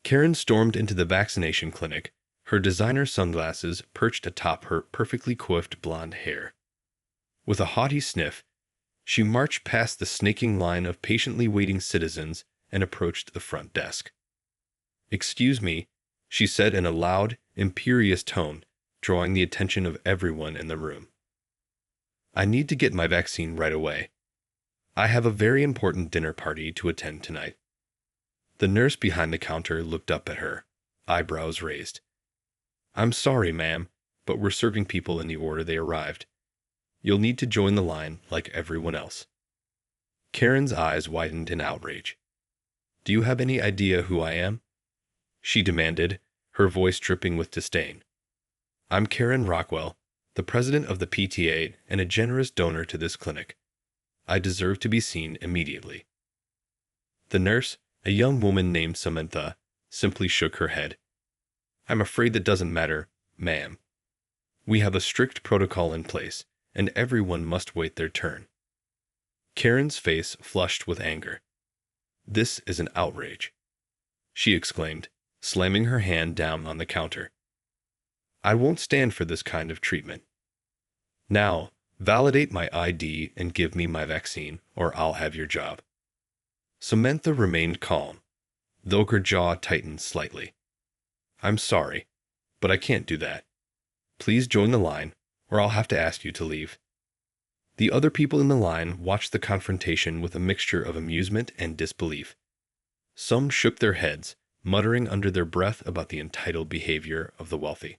Karen stormed into the vaccination clinic, her designer sunglasses perched atop her perfectly coiffed blonde hair. With a haughty sniff, she marched past the snaking line of patiently waiting citizens and approached the front desk. "Excuse me," she said in a loud, imperious tone, drawing the attention of everyone in the room. "I need to get my vaccine right away. I have a very important dinner party to attend tonight." The nurse behind the counter looked up at her, eyebrows raised. "I'm sorry, ma'am, but we're serving people in the order they arrived. You'll need to join the line like everyone else." Karen's eyes widened in outrage. "Do you have any idea who I am?" she demanded, her voice dripping with disdain. "I'm Karen Rockwell, the president of the PTA and a generous donor to this clinic. I deserve to be seen immediately." The nurse, a young woman named Samantha, simply shook her head. "I'm afraid that doesn't matter, ma'am. We have a strict protocol in place, and everyone must wait their turn." Karen's face flushed with anger. "This is an outrage," she exclaimed, slamming her hand down on the counter. "I won't stand for this kind of treatment. Now, validate my ID and give me my vaccine, or I'll have your job." Samantha remained calm, though her jaw tightened slightly. "I'm sorry, but I can't do that. Please join the line, or I'll have to ask you to leave." The other people in the line watched the confrontation with a mixture of amusement and disbelief. Some shook their heads, muttering under their breath about the entitled behavior of the wealthy.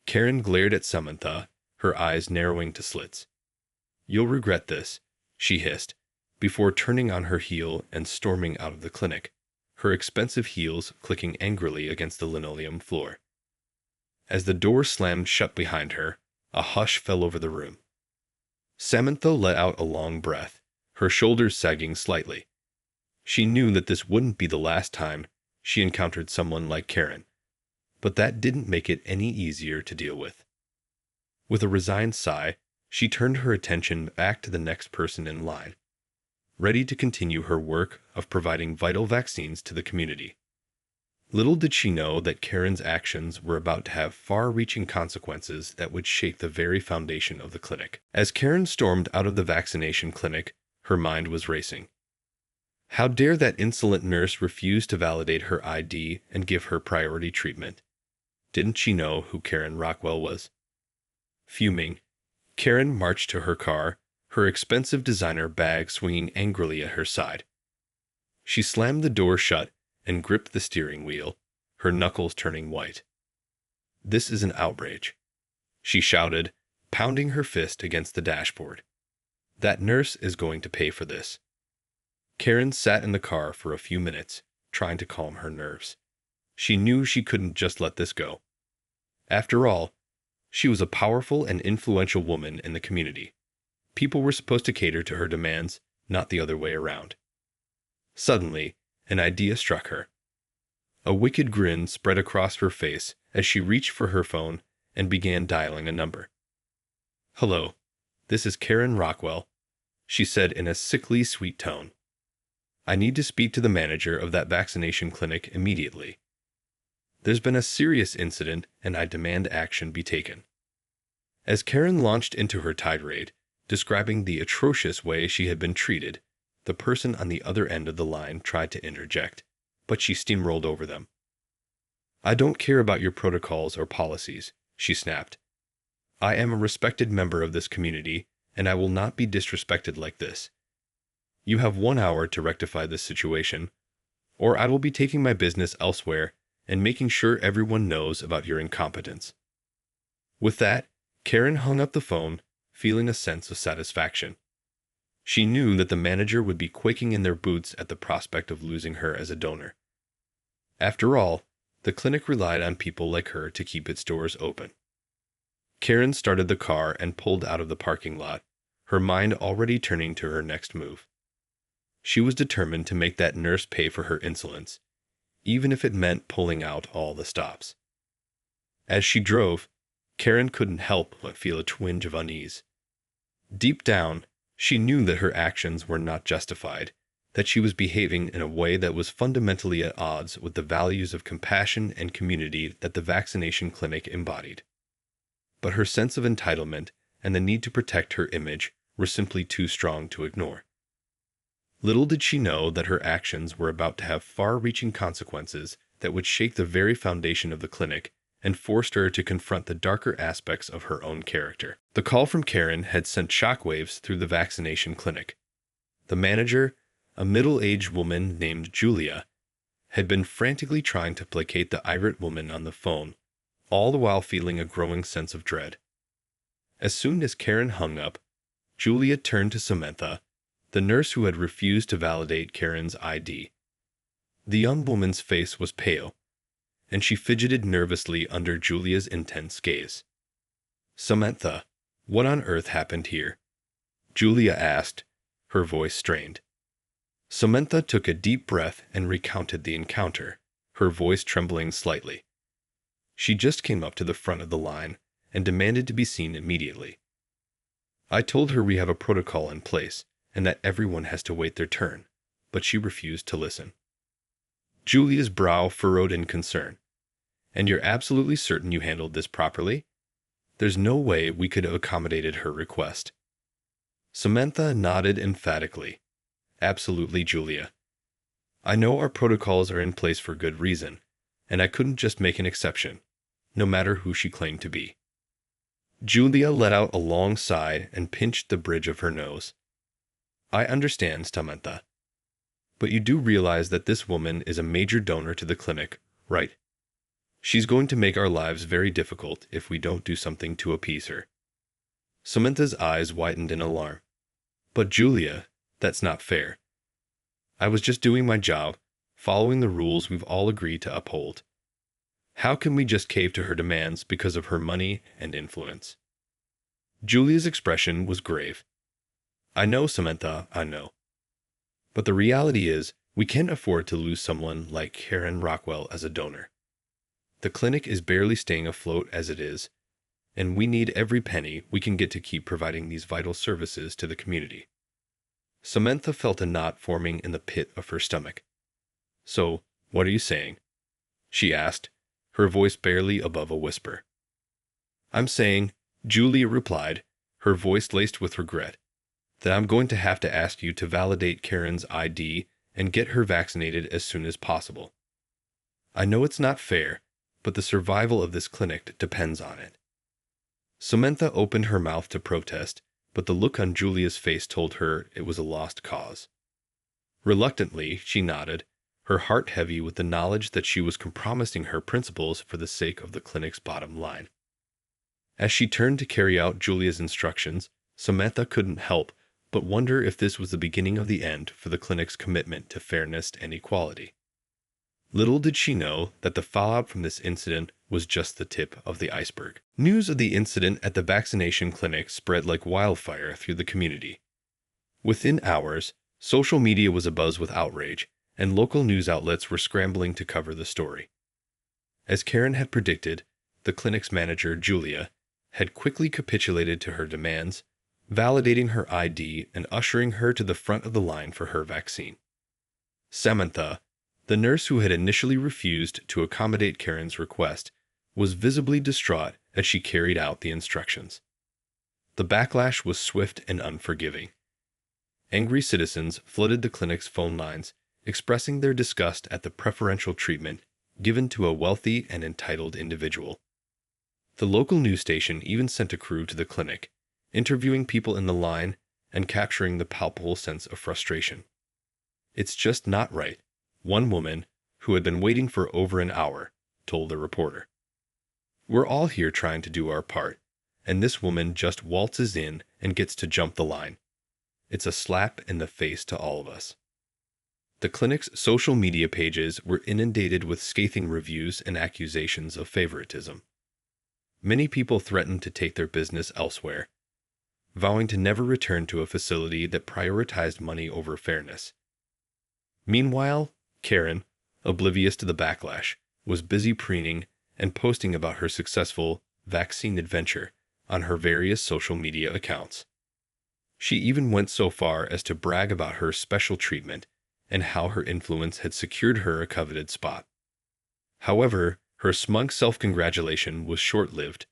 Karen glared at Samantha, her eyes narrowing to slits. "You'll regret this," she hissed, before turning on her heel and storming out of the clinic, her expensive heels clicking angrily against the linoleum floor. As the door slammed shut behind her, a hush fell over the room. Samantha let out a long breath, her shoulders sagging slightly. She knew that this wouldn't be the last time she encountered someone like Karen, but that didn't make it any easier to deal with. With a resigned sigh, she turned her attention back to the next person in line, ready to continue her work of providing vital vaccines to the community. Little did she know that Karen's actions were about to have far-reaching consequences that would shake the very foundation of the clinic. As Karen stormed out of the vaccination clinic, her mind was racing. How dare that insolent nurse refuse to validate her ID and give her priority treatment? Didn't she know who Karen Rockwell was? Fuming, Karen marched to her car, her expensive designer bag swinging angrily at her side. She slammed the door shut and gripped the steering wheel, her knuckles turning white. "This is an outrage," she shouted, pounding her fist against the dashboard. "That nurse is going to pay for this." Karen sat in the car for a few minutes, trying to calm her nerves. She knew she couldn't just let this go. After all, she was a powerful and influential woman in the community. People were supposed to cater to her demands, not the other way around. Suddenly, an idea struck her. A wicked grin spread across her face as she reached for her phone and began dialing a number. "Hello, this is Karen Rockwell," she said in a sickly sweet tone. "I need to speak to the manager of that vaccination clinic immediately. There's been a serious incident and I demand action be taken." As Karen launched into her tirade, describing the atrocious way she had been treated, the person on the other end of the line tried to interject, but she steamrolled over them. "I don't care about your protocols or policies," she snapped. "I am a respected member of this community, and I will not be disrespected like this. You have 1 hour to rectify this situation, or I will be taking my business elsewhere and making sure everyone knows about your incompetence." With that, Karen hung up the phone, feeling a sense of satisfaction. She knew that the manager would be quaking in their boots at the prospect of losing her as a donor. After all, the clinic relied on people like her to keep its doors open. Karen started the car and pulled out of the parking lot, her mind already turning to her next move. She was determined to make that nurse pay for her insolence, even if it meant pulling out all the stops. As she drove, Karen couldn't help but feel a twinge of unease. Deep down, she knew that her actions were not justified, that she was behaving in a way that was fundamentally at odds with the values of compassion and community that the vaccination clinic embodied. But her sense of entitlement and the need to protect her image were simply too strong to ignore. Little did she know that her actions were about to have far-reaching consequences that would shake the very foundation of the clinic and forced her to confront the darker aspects of her own character. The call from Karen had sent shockwaves through the vaccination clinic. The manager, a middle-aged woman named Julia, had been frantically trying to placate the irate woman on the phone, all the while feeling a growing sense of dread. As soon as Karen hung up, Julia turned to Samantha, the nurse who had refused to validate Karen's ID. The young woman's face was pale, and she fidgeted nervously under Julia's intense gaze. "Samantha, what on earth happened here?" Julia asked, her voice strained. Samantha took a deep breath and recounted the encounter, her voice trembling slightly. She just came up to the front of the line and demanded to be seen immediately. "I told her we have a protocol in place and that everyone has to wait their turn, but she refused to listen." Julia's brow furrowed in concern. "And you're absolutely certain you handled this properly? There's no way we could have accommodated her request." Samantha nodded emphatically. "Absolutely, Julia. I know our protocols are in place for good reason, and I couldn't just make an exception, no matter who she claimed to be." Julia let out a long sigh and pinched the bridge of her nose. "I understand, Samantha. But you do realize that this woman is a major donor to the clinic, right? She's going to make our lives very difficult if we don't do something to appease her." Samantha's eyes widened in alarm. "But Julia, that's not fair. I was just doing my job, following the rules we've all agreed to uphold. How can we just cave to her demands because of her money and influence?" Julia's expression was grave. "I know, Samantha, I know. But the reality is, we can't afford to lose someone like Karen Rockwell as a donor. The clinic is barely staying afloat as it is, and we need every penny we can get to keep providing these vital services to the community." Samantha felt a knot forming in the pit of her stomach. "So, what are you saying?" she asked, her voice barely above a whisper. "I'm saying," Julia replied, her voice laced with regret, "that I'm going to have to ask you to validate Karen's ID and get her vaccinated as soon as possible. I know it's not fair, but the survival of this clinic depends on it." Samantha opened her mouth to protest, but the look on Julia's face told her it was a lost cause. Reluctantly, she nodded, her heart heavy with the knowledge that she was compromising her principles for the sake of the clinic's bottom line. As she turned to carry out Julia's instructions, Samantha couldn't help but wonder if this was the beginning of the end for the clinic's commitment to fairness and equality. Little did she know that the fallout from this incident was just the tip of the iceberg. News of the incident at the vaccination clinic spread like wildfire through the community. Within hours, social media was abuzz with outrage, and local news outlets were scrambling to cover the story. As Karen had predicted, the clinic's manager, Julia, had quickly capitulated to her demands, validating her ID and ushering her to the front of the line for her vaccine. Samantha, the nurse who had initially refused to accommodate Karen's request, was visibly distraught as she carried out the instructions. The backlash was swift and unforgiving. Angry citizens flooded the clinic's phone lines, expressing their disgust at the preferential treatment given to a wealthy and entitled individual. The local news station even sent a crew to the clinic, interviewing people in the line and capturing the palpable sense of frustration. "It's just not right," one woman, who had been waiting for over an hour, told the reporter. "We're all here trying to do our part, and this woman just waltzes in and gets to jump the line. It's a slap in the face to all of us." The clinic's social media pages were inundated with scathing reviews and accusations of favoritism. Many people threatened to take their business elsewhere, vowing to never return to a facility that prioritized money over fairness. Meanwhile, Karen, oblivious to the backlash, was busy preening and posting about her successful vaccine adventure on her various social media accounts. She even went so far as to brag about her special treatment and how her influence had secured her a coveted spot. However, her smug self-congratulation was short-lived.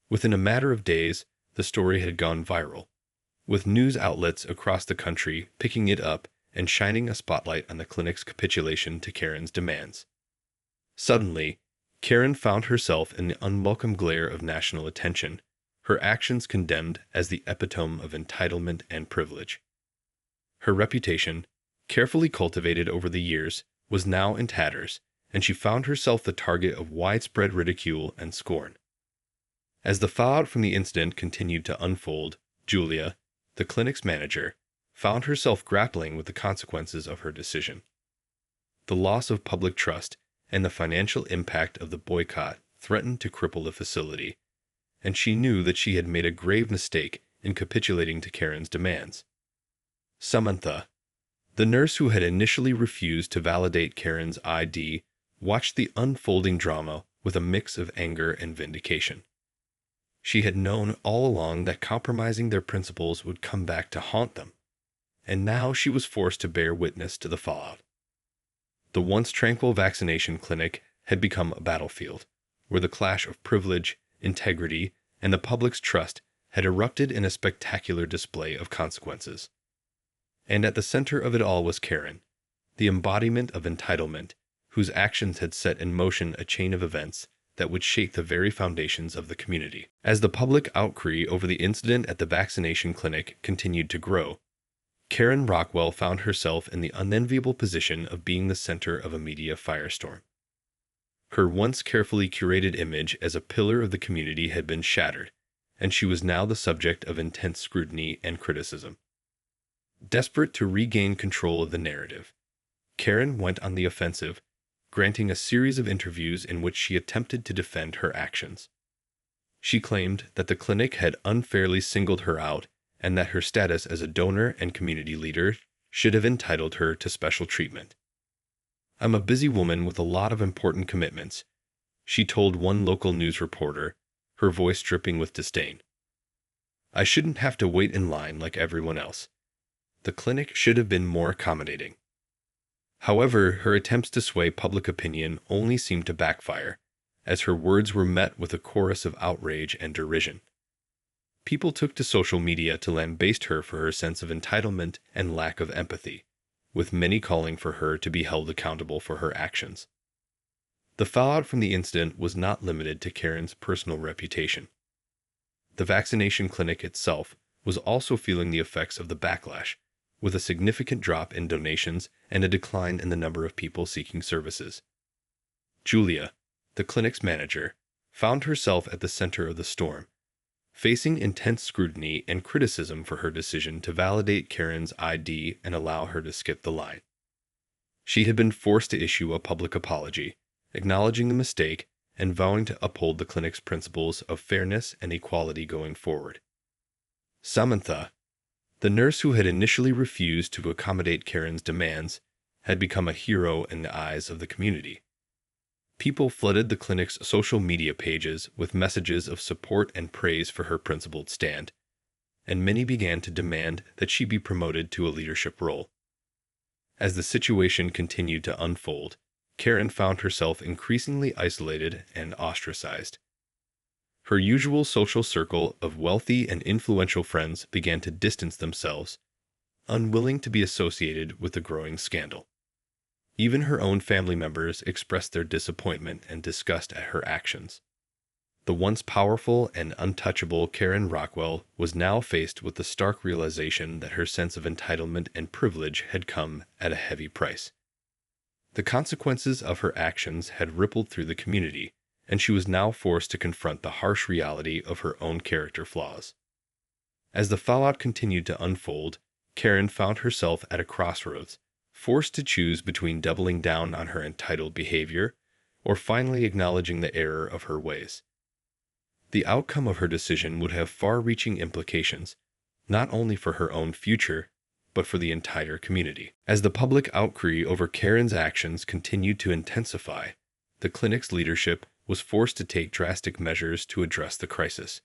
Within a matter of days, the story had gone viral, with news outlets across the country picking it up and shining a spotlight on the clinic's capitulation to Karen's demands. Suddenly, Karen found herself in the unwelcome glare of national attention, her actions condemned as the epitome of entitlement and privilege. Her reputation, carefully cultivated over the years, was now in tatters, and she found herself the target of widespread ridicule and scorn. As the fallout from the incident continued to unfold, Julia, the clinic's manager, found herself grappling with the consequences of her decision. The loss of public trust and the financial impact of the boycott threatened to cripple the facility, and she knew that she had made a grave mistake in capitulating to Karen's demands. Samantha, the nurse who had initially refused to validate Karen's ID, watched the unfolding drama with a mix of anger and vindication. She had known all along that compromising their principles would come back to haunt them, and now she was forced to bear witness to the fallout. The once tranquil vaccination clinic had become a battlefield, where the clash of privilege, integrity, and the public's trust had erupted in a spectacular display of consequences. And at the center of it all was Karen, the embodiment of entitlement, whose actions had set in motion a chain of events that would shake the very foundations of the community. As the public outcry over the incident at the vaccination clinic continued to grow, Karen Rockwell found herself in the unenviable position of being the center of a media firestorm. Her once carefully curated image as a pillar of the community had been shattered, and she was now the subject of intense scrutiny and criticism. Desperate to regain control of the narrative, Karen went on the offensive, granting a series of interviews in which she attempted to defend her actions. She claimed that the clinic had unfairly singled her out and that her status as a donor and community leader should have entitled her to special treatment. "I'm a busy woman with a lot of important commitments," she told one local news reporter, her voice dripping with disdain. "I shouldn't have to wait in line like everyone else. The clinic should have been more accommodating." However, her attempts to sway public opinion only seemed to backfire, as her words were met with a chorus of outrage and derision. People took to social media to lambaste her for her sense of entitlement and lack of empathy, with many calling for her to be held accountable for her actions. The fallout from the incident was not limited to Karen's personal reputation. The vaccination clinic itself was also feeling the effects of the backlash, with a significant drop in donations and a decline in the number of people seeking services. Julia, the clinic's manager, found herself at the center of the storm, facing intense scrutiny and criticism for her decision to validate Karen's ID and allow her to skip the line. She had been forced to issue a public apology, acknowledging the mistake and vowing to uphold the clinic's principles of fairness and equality going forward. Samantha, the nurse who had initially refused to accommodate Karen's demands, had become a hero in the eyes of the community. People flooded the clinic's social media pages with messages of support and praise for her principled stand, and many began to demand that she be promoted to a leadership role. As the situation continued to unfold, Karen found herself increasingly isolated and ostracized. Her usual social circle of wealthy and influential friends began to distance themselves, unwilling to be associated with the growing scandal. Even her own family members expressed their disappointment and disgust at her actions. The once powerful and untouchable Karen Rockwell was now faced with the stark realization that her sense of entitlement and privilege had come at a heavy price. The consequences of her actions had rippled through the community, and she was now forced to confront the harsh reality of her own character flaws. As the fallout continued to unfold, Karen found herself at a crossroads, forced to choose between doubling down on her entitled behavior or finally acknowledging the error of her ways. The outcome of her decision would have far-reaching implications, not only for her own future, but for the entire community. As the public outcry over Karen's actions continued to intensify, the clinic's leadership was forced to take drastic measures to address the crisis.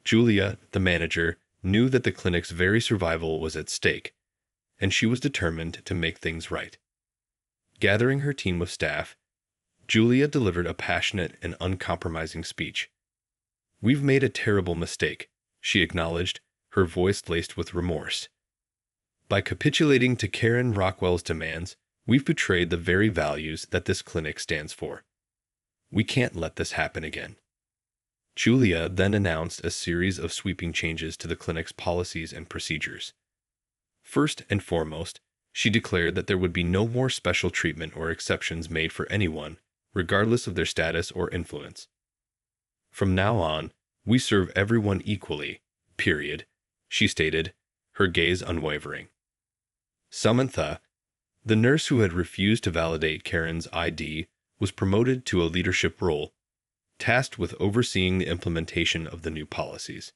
Julia, the manager, knew that the clinic's very survival was at stake, and she was determined to make things right. Gathering her team of staff, Julia delivered a passionate and uncompromising speech. "We've made a terrible mistake," she acknowledged, her voice laced with remorse. "By capitulating to Karen Rockwell's demands, we've betrayed the very values that this clinic stands for. We can't let this happen again." Julia then announced a series of sweeping changes to the clinic's policies and procedures. First and foremost, she declared that there would be no more special treatment or exceptions made for anyone, regardless of their status or influence. "From now on, we serve everyone equally, period," she stated, her gaze unwavering. Samantha, the nurse who had refused to validate Karen's ID, was promoted to a leadership role, tasked with overseeing the implementation of the new policies.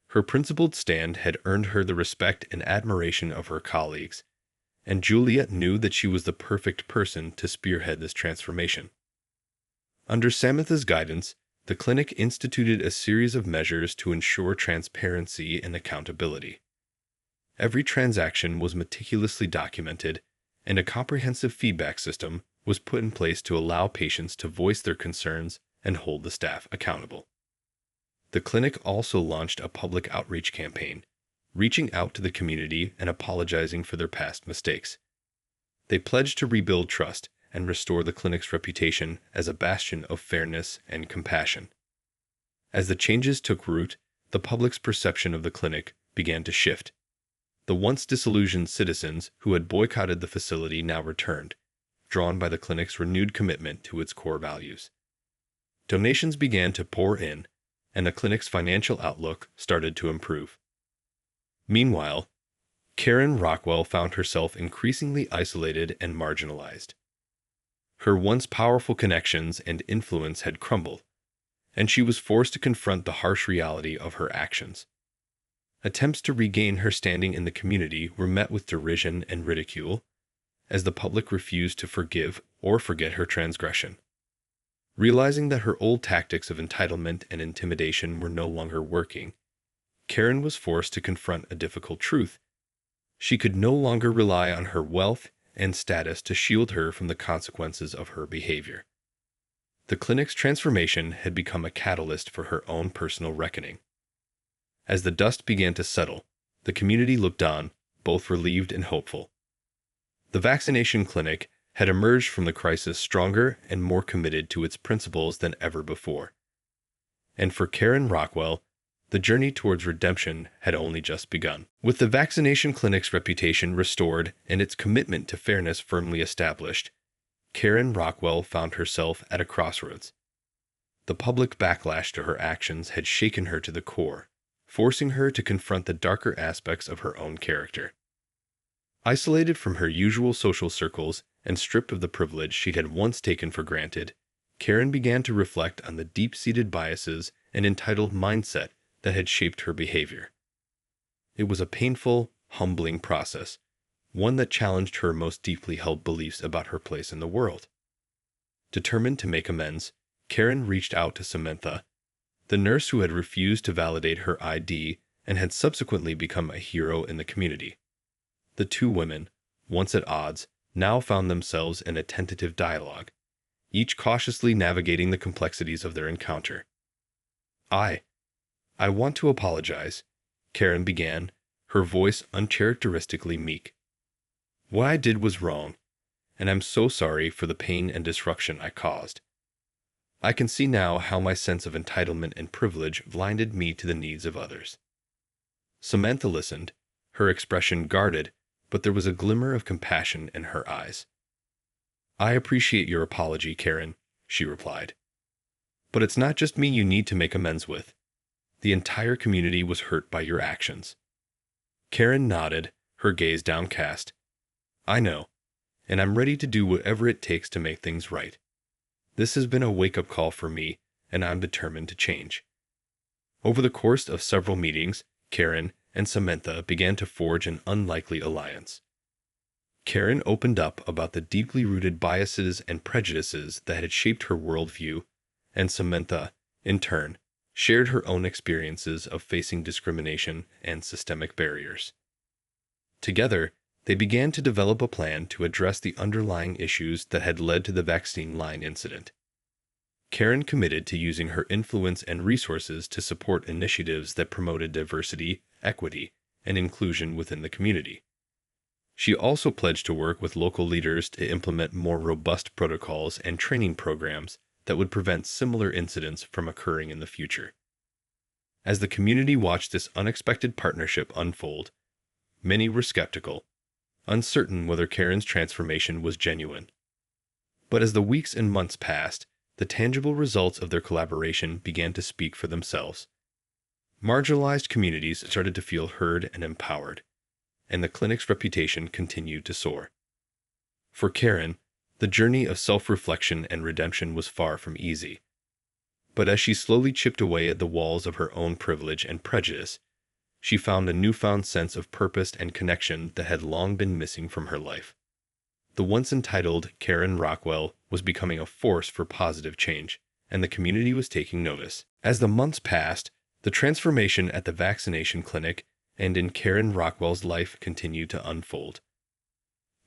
Her principled stand had earned her the respect and admiration of her colleagues, and Juliet knew that she was the perfect person to spearhead this transformation. Under Samantha's guidance, the clinic instituted a series of measures to ensure transparency and accountability. Every transaction was meticulously documented, and a comprehensive feedback system was put in place to allow patients to voice their concerns and hold the staff accountable. The clinic also launched a public outreach campaign, reaching out to the community and apologizing for their past mistakes. They pledged to rebuild trust and restore the clinic's reputation as a bastion of fairness and compassion. As the changes took root, the public's perception of the clinic began to shift. The once disillusioned citizens who had boycotted the facility now returned, drawn by the clinic's renewed commitment to its core values. Donations began to pour in, and the clinic's financial outlook started to improve. Meanwhile, Karen Rockwell found herself increasingly isolated and marginalized. Her once powerful connections and influence had crumbled, and she was forced to confront the harsh reality of her actions. Attempts to regain her standing in the community were met with derision and ridicule, as the public refused to forgive or forget her transgression. Realizing that her old tactics of entitlement and intimidation were no longer working, Karen was forced to confront a difficult truth. She could no longer rely on her wealth and status to shield her from the consequences of her behavior. The clinic's transformation had become a catalyst for her own personal reckoning. As the dust began to settle, the community looked on, both relieved and hopeful. The vaccination clinic had emerged from the crisis stronger and more committed to its principles than ever before. And for Karen Rockwell, the journey towards redemption had only just begun. With the vaccination clinic's reputation restored and its commitment to fairness firmly established, Karen Rockwell found herself at a crossroads. The public backlash to her actions had shaken her to the core, forcing her to confront the darker aspects of her own character. Isolated from her usual social circles and stripped of the privilege she had once taken for granted, Karen began to reflect on the deep-seated biases and entitled mindset that had shaped her behavior. It was a painful, humbling process, one that challenged her most deeply held beliefs about her place in the world. Determined to make amends, Karen reached out to Samantha, the nurse who had refused to validate her ID and had subsequently become a hero in the community. The two women, once at odds, now found themselves in a tentative dialogue, each cautiously navigating the complexities of their encounter. I want to apologize," Karen began, her voice uncharacteristically meek. "What I did was wrong, and I'm so sorry for the pain and disruption I caused. I can see now how my sense of entitlement and privilege blinded me to the needs of others." Samantha listened, her expression guarded, but there was a glimmer of compassion in her eyes. "I appreciate your apology, Karen," she replied. "But it's not just me you need to make amends with. The entire community was hurt by your actions." Karen nodded, her gaze downcast. "I know, and I'm ready to do whatever it takes to make things right. This has been a wake-up call for me, and I'm determined to change." Over the course of several meetings, Karen and Samantha began to forge an unlikely alliance. Karen opened up about the deeply rooted biases and prejudices that had shaped her worldview, and Samantha, in turn, shared her own experiences of facing discrimination and systemic barriers. Together, they began to develop a plan to address the underlying issues that had led to the vaccine line incident. Karen committed to using her influence and resources to support initiatives that promoted diversity, equity, and inclusion within the community. She also pledged to work with local leaders to implement more robust protocols and training programs that would prevent similar incidents from occurring in the future. As the community watched this unexpected partnership unfold, many were skeptical, uncertain whether Karen's transformation was genuine. But as the weeks and months passed, the tangible results of their collaboration began to speak for themselves. Marginalized communities started to feel heard and empowered, and the clinic's reputation continued to soar. For Karen, the journey of self-reflection and redemption was far from easy. But as she slowly chipped away at the walls of her own privilege and prejudice, she found a newfound sense of purpose and connection that had long been missing from her life. The once entitled Karen Rockwell was becoming a force for positive change, and the community was taking notice. As the months passed, the transformation at the vaccination clinic and in Karen Rockwell's life continued to unfold.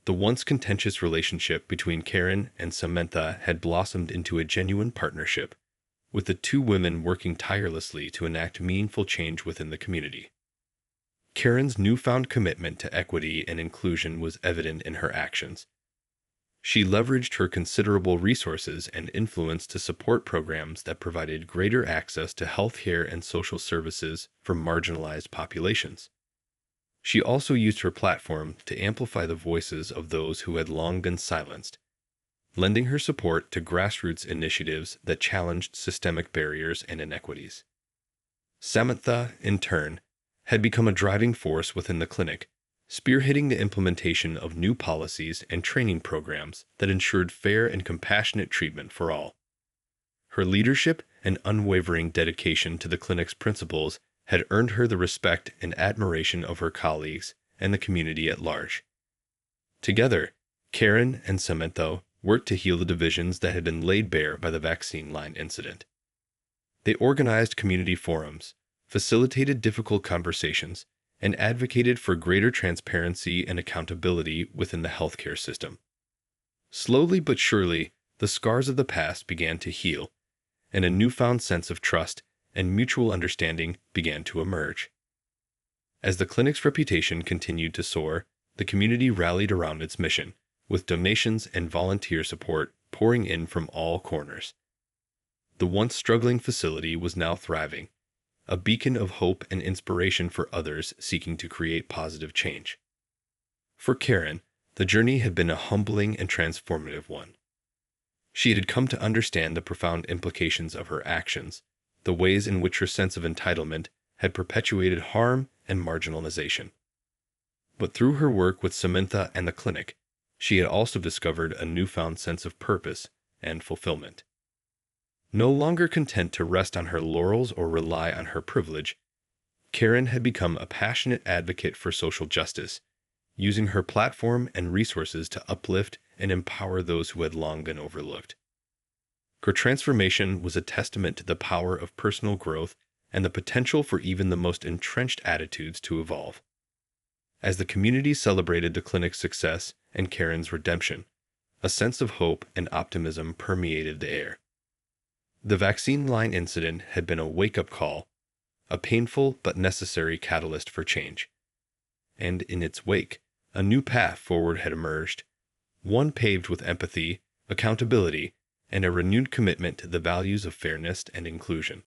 The once contentious relationship between Karen and Samantha had blossomed into a genuine partnership, with the two women working tirelessly to enact meaningful change within the community. Karen's newfound commitment to equity and inclusion was evident in her actions. She leveraged her considerable resources and influence to support programs that provided greater access to healthcare and social services for marginalized populations. She also used her platform to amplify the voices of those who had long been silenced, lending her support to grassroots initiatives that challenged systemic barriers and inequities. Samantha, in turn, had become a driving force within the clinic, spearheading the implementation of new policies and training programs that ensured fair and compassionate treatment for all. Her leadership and unwavering dedication to the clinic's principles had earned her the respect and admiration of her colleagues and the community at large. Together, Karen and Samantha worked to heal the divisions that had been laid bare by the vaccine line incident. They organized community forums, facilitated difficult conversations, and advocated for greater transparency and accountability within the healthcare system. Slowly but surely, the scars of the past began to heal, and a newfound sense of trust and mutual understanding began to emerge. As the clinic's reputation continued to soar, the community rallied around its mission, with donations and volunteer support pouring in from all corners. The once struggling facility was now thriving, a beacon of hope and inspiration for others seeking to create positive change. For Karen, the journey had been a humbling and transformative one. She had come to understand the profound implications of her actions, the ways in which her sense of entitlement had perpetuated harm and marginalization. But through her work with Samantha and the clinic, she had also discovered a newfound sense of purpose and fulfillment. No longer content to rest on her laurels or rely on her privilege, Karen had become a passionate advocate for social justice, using her platform and resources to uplift and empower those who had long been overlooked. Her transformation was a testament to the power of personal growth and the potential for even the most entrenched attitudes to evolve. As the community celebrated the clinic's success and Karen's redemption, a sense of hope and optimism permeated the air. The vaccine line incident had been a wake-up call, a painful but necessary catalyst for change. And in its wake, a new path forward had emerged, one paved with empathy, accountability, and a renewed commitment to the values of fairness and inclusion.